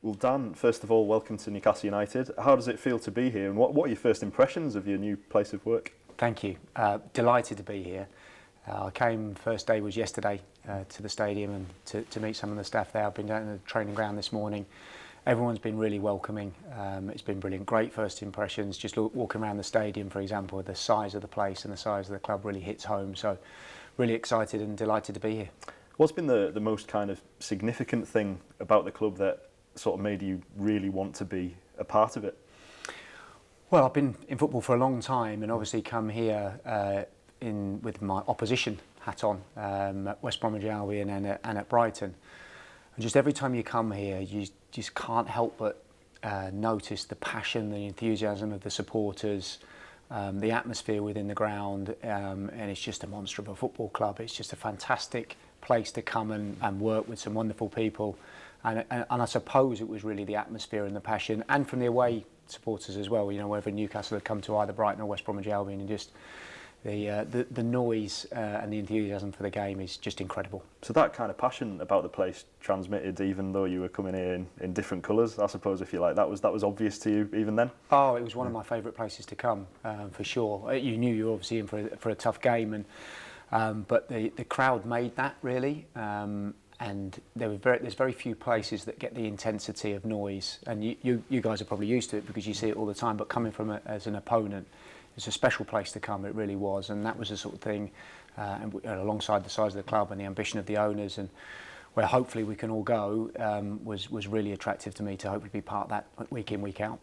Well, Dan, first of all, welcome to Newcastle United. How does it feel to be here, and what are your first impressions of your new place of work? Thank you. Delighted to be here. I came, first day was yesterday to the stadium and to meet some of the staff there. I've been down to the training ground this morning. Everyone's been really welcoming. It's been brilliant. Great first impressions. Just walking around the stadium, for example, the size of the place and the size of the club really hits home. So really excited and delighted to be here. What's been the most kind of significant thing about the club that sort of made you really want to be a part of it? Well, I've been in football for a long time and obviously come here with my opposition hat on at West Bromwich Albion and at Brighton. And just every time you come here, you just can't help but notice the passion, the enthusiasm of the supporters, the atmosphere within the ground, and it's just a monster of a football club. It's just a fantastic place to come and work with some wonderful people. And I suppose it was really the atmosphere and the passion, and from the away supporters as well. You know, wherever Newcastle had come to either Brighton or West Bromwich Albion, and just the noise and the enthusiasm for the game is just incredible. So that kind of passion about the place transmitted, even though you were coming here in different colours, I suppose, if you like, that was obvious to you even then? Oh, it was one of my favourite places to come, for sure. You knew you were obviously in for a tough game, and but the crowd made that really. And there's very few places that get the intensity of noise, and you guys are probably used to it because you see it all the time. But coming from as an opponent, it's a special place to come. It really was, and that was the sort of thing, and alongside the size of the club and the ambition of the owners, and where hopefully we can all go, was really attractive to me to hopefully be part of that week in, week out.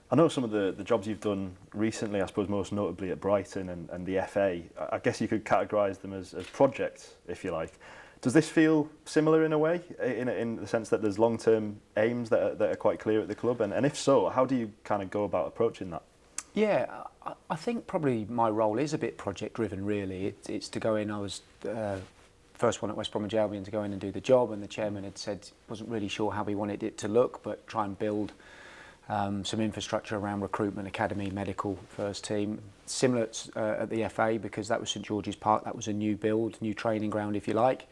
I know some of the jobs you've done recently, I suppose most notably at Brighton and the FA. I guess you could categorise them as projects, if you like. Does this feel similar in a way, in the sense that there's long-term aims that are quite clear at the club? And if so, how do you kind of go about approaching that? Yeah, I think probably my role is a bit project-driven, really. It's to go in. I was first one at West Bromwich Albion to go in and do the job, and the chairman had said wasn't really sure how he wanted it to look, but try and build some infrastructure around recruitment, academy, medical, first team. Similar at the FA, because that was St George's Park. That was a new build, new training ground, if you like.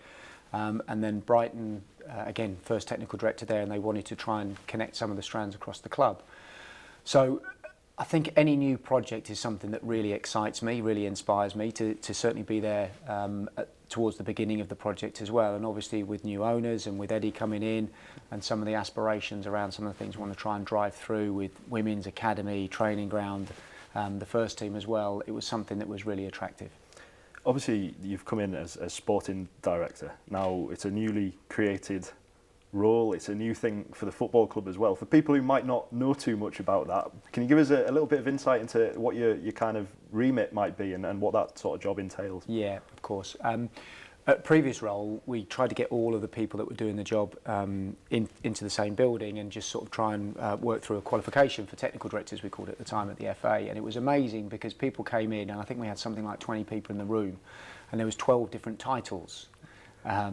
And then Brighton, again, first technical director there, and they wanted to try and connect some of the strands across the club. So I think any new project is something that really excites me, really inspires me to certainly be there towards the beginning of the project as well. And obviously with new owners and with Eddie coming in and some of the aspirations around some of the things we want to try and drive through with women's academy, training ground, the first team as well, it was something that was really attractive. Obviously, you've come in as sporting director. Now, it's a newly created role. It's a new thing for the football club as well. For people who might not know too much about that, can you give us a little bit of insight into what your kind of remit might be and what that sort of job entails? Yeah, of course. At previous role, we tried to get all of the people that were doing the job into the same building and just sort of try and work through a qualification for technical directors, we called it at the time at the FA. And it was amazing because people came in, and I think we had something like 20 people in the room, and there was 12 different titles.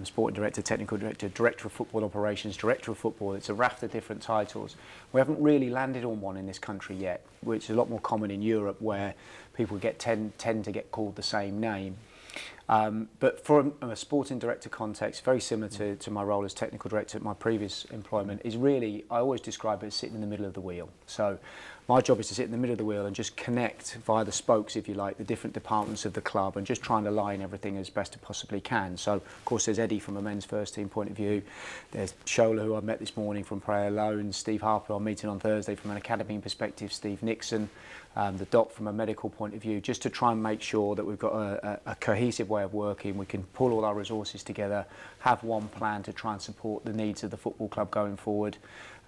Sporting director, technical director, director of football operations, director of football. It's a raft of different titles. We haven't really landed on one in this country yet, which is a lot more common in Europe, where people tend to get called the same name. But from a sporting director context, very similar to my role as technical director at my previous employment, is really, I always describe it as sitting in the middle of the wheel. So my job is to sit in the middle of the wheel and just connect via the spokes, if you like, the different departments of the club, and just try and align everything as best it possibly can. So, of course, there's Eddie from a men's first team point of view. There's Shola, who I met this morning from Prayer Alone. Steve Harper, I'm meeting on Thursday from an academy perspective. Steve Nixon, the doc from a medical point of view, just to try and make sure that we've got a cohesive way of working. We can pull all our resources together, have one plan to try and support the needs of the football club going forward.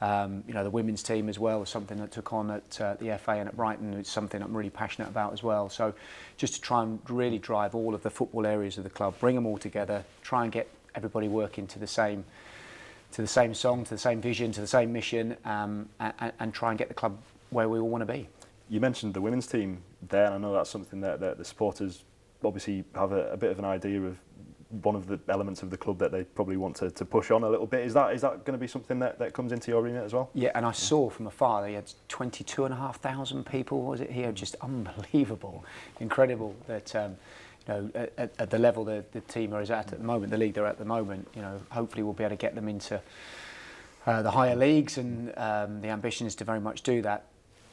The women's team as well is something that took on at the FA and at Brighton. It's something I'm really passionate about as well. So just to try and really drive all of the football areas of the club, bring them all together, try and get everybody working to the same song, to the same vision, to the same mission, and try and get the club where we all want to be. You mentioned the women's team there, and I know that's something that the supporters obviously have a bit of an idea of. One of the elements of the club that they probably want to push on a little bit. Is that going to be something that comes into your remit as well? Yeah, and I saw from afar they had 22,500 people, was it here? Just unbelievable, incredible that at the level the team is at the moment, the league they're at the moment, hopefully we'll be able to get them into the higher leagues, and the ambition is to very much do that.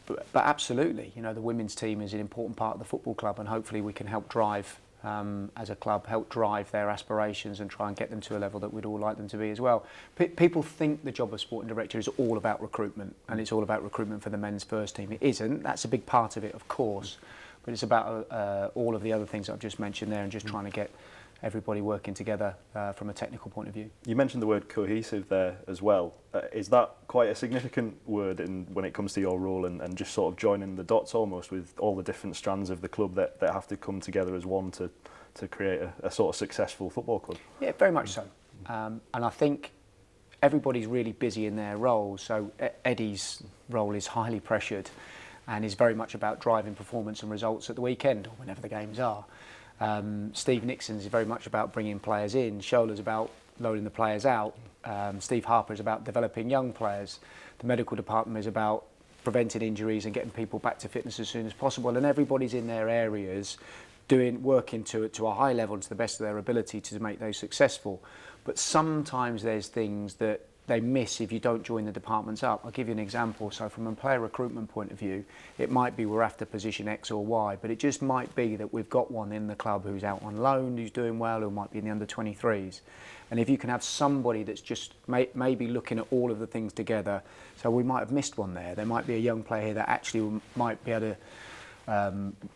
But absolutely, you know, the women's team is an important part of the football club, and hopefully we can help drive, as a club, help drive their aspirations and try and get them to a level that we'd all like them to be as well. People think the job of sporting director is all about recruitment, and it's all about recruitment for the men's first team. It isn't. That's a big part of it, of course, but it's about all of the other things I've just mentioned there, and just trying to get everybody working together from a technical point of view. You mentioned the word cohesive there as well. Is that quite a significant word when it comes to your role, and just sort of joining the dots almost with all the different strands of the club that have to come together as one to create a sort of successful football club? Yeah, very much so. And I think everybody's really busy in their roles. So Eddie's role is highly pressured and is very much about driving performance and results at the weekend or whenever the games are. Steve Nixon's is very much about bringing players in. Shola's about loading the players out. Steve Harper is about developing young players. The medical department is about preventing injuries and getting people back to fitness as soon as possible. And everybody's in their areas working to a high level and to the best of their ability to make those successful. But sometimes there's things that they miss if you don't join the departments up. I'll give you an example. So from a player recruitment point of view, it might be we're after position X or Y, but it just might be that we've got one in the club who's out on loan, who's doing well, who might be in the under-23s. And if you can have somebody that's just maybe looking at all of the things together, so we might have missed one there. There might be a young player here that actually might be able to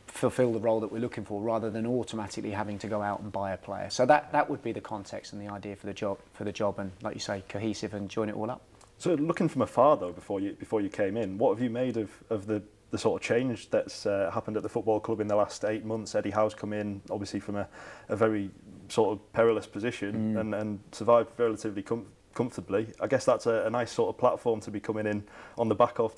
fulfill the role that we're looking for, rather than automatically having to go out and buy a player. So that would be the context and the idea for the job, and like you say, cohesive and join it all up. So looking from afar though, before you came in, what have you made of the sort of change that's happened at the football club in the last 8 months? Eddie Howe's come in, obviously from a very sort of perilous position, and survived relatively comfortably. I guess that's a nice sort of platform to be coming in on the back of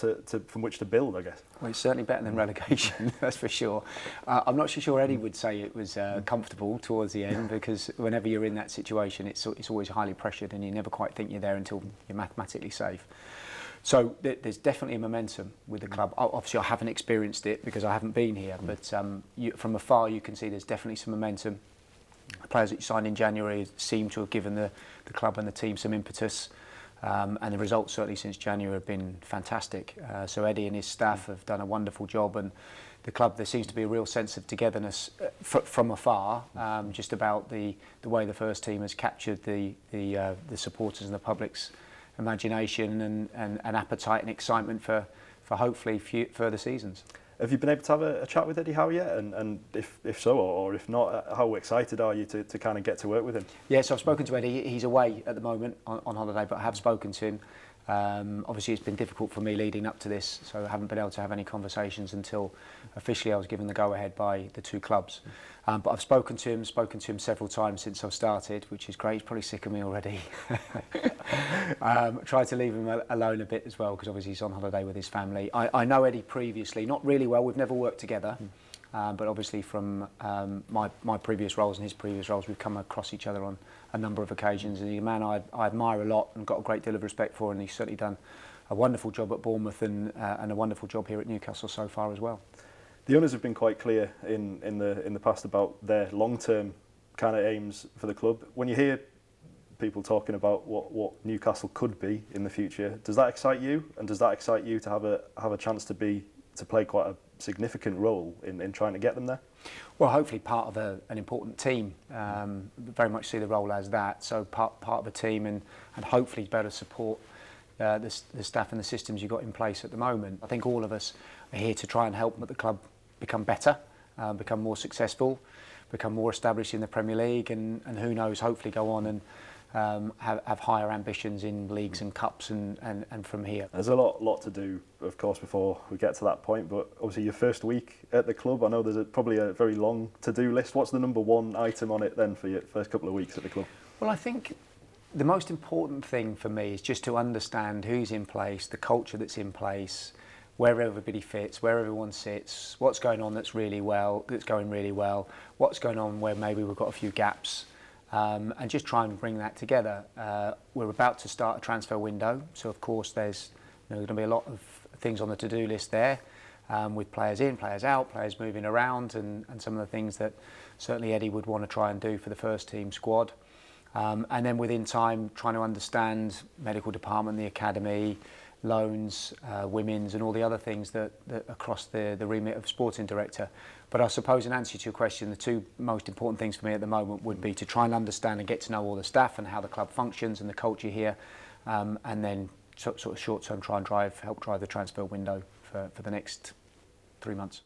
from which to build, I guess. Well, it's certainly better than relegation, that's for sure. I'm not so sure Eddie would say it was comfortable towards the end, because whenever you're in that situation, it's always highly pressured, and you never quite think you're there until you're mathematically safe. So there's definitely a momentum with the club. Obviously, I haven't experienced it because I haven't been here, but from afar you can see there's definitely some momentum. The players that you signed in January seem to have given the club and the team some impetus, and the results certainly since January have been fantastic. So Eddie and his staff have done a wonderful job, and the club, there seems to be a real sense of togetherness from afar, just about the way the first team has captured the supporters and the public's imagination and appetite and excitement for hopefully further seasons. Have you been able to have a chat with Eddie Howe yet? And if so, or if not, how excited are you to kind of get to work with him? Yes, so I've spoken to Eddie. He's away at the moment on holiday, but I have spoken to him. Obviously, it's been difficult for me leading up to this, so I haven't been able to have any conversations until officially I was given the go-ahead by the two clubs. But I've spoken to him several times since I've started, which is great. He's probably sick of me already. Tried to leave him alone a bit as well, because obviously he's on holiday with his family. I know Eddie previously, not really well. We've never worked together, but obviously from my previous roles and his previous roles, we've come across each other on a number of occasions. And he's a man I admire a lot and got a great deal of respect for, and he's certainly done a wonderful job at Bournemouth and a wonderful job here at Newcastle so far as well. The owners have been quite clear in the past about their long-term kind of aims for the club. When you hear people talking about what Newcastle could be in the future, does that excite you? And does that excite you to have a chance to play quite a significant role in trying to get them there? Well, hopefully part of an important team. Very much see the role as that. So part of a team, and hopefully better support the staff and the systems you've got in place at the moment. I think all of us are here to try and help the club become better, become more successful, become more established in the Premier League, and who knows, hopefully go on and have higher ambitions in leagues and cups and from here. There's a lot to do, of course, before we get to that point, but obviously your first week at the club, I know there's probably a very long to-do list. What's the number one item on it then for your first couple of weeks at the club? Well, I think the most important thing for me is just to understand who's in place, the culture that's in place, where everybody fits, where everyone sits, what's going on that's going really well, what's going on where maybe we've got a few gaps, and just try and bring that together. We're about to start a transfer window, so of course there's going to be a lot of things on the to-do list there, with players in, players out, players moving around, and some of the things that certainly Eddie would want to try and do for the first team squad. And then within time, trying to understand medical department, the academy, loans, women's, and all the other things that across the remit of sporting director. But I suppose in answer to your question, the two most important things for me at the moment would be to try and understand and get to know all the staff and how the club functions and the culture here, and then sort of short term try and help drive the transfer window for the next 3 months.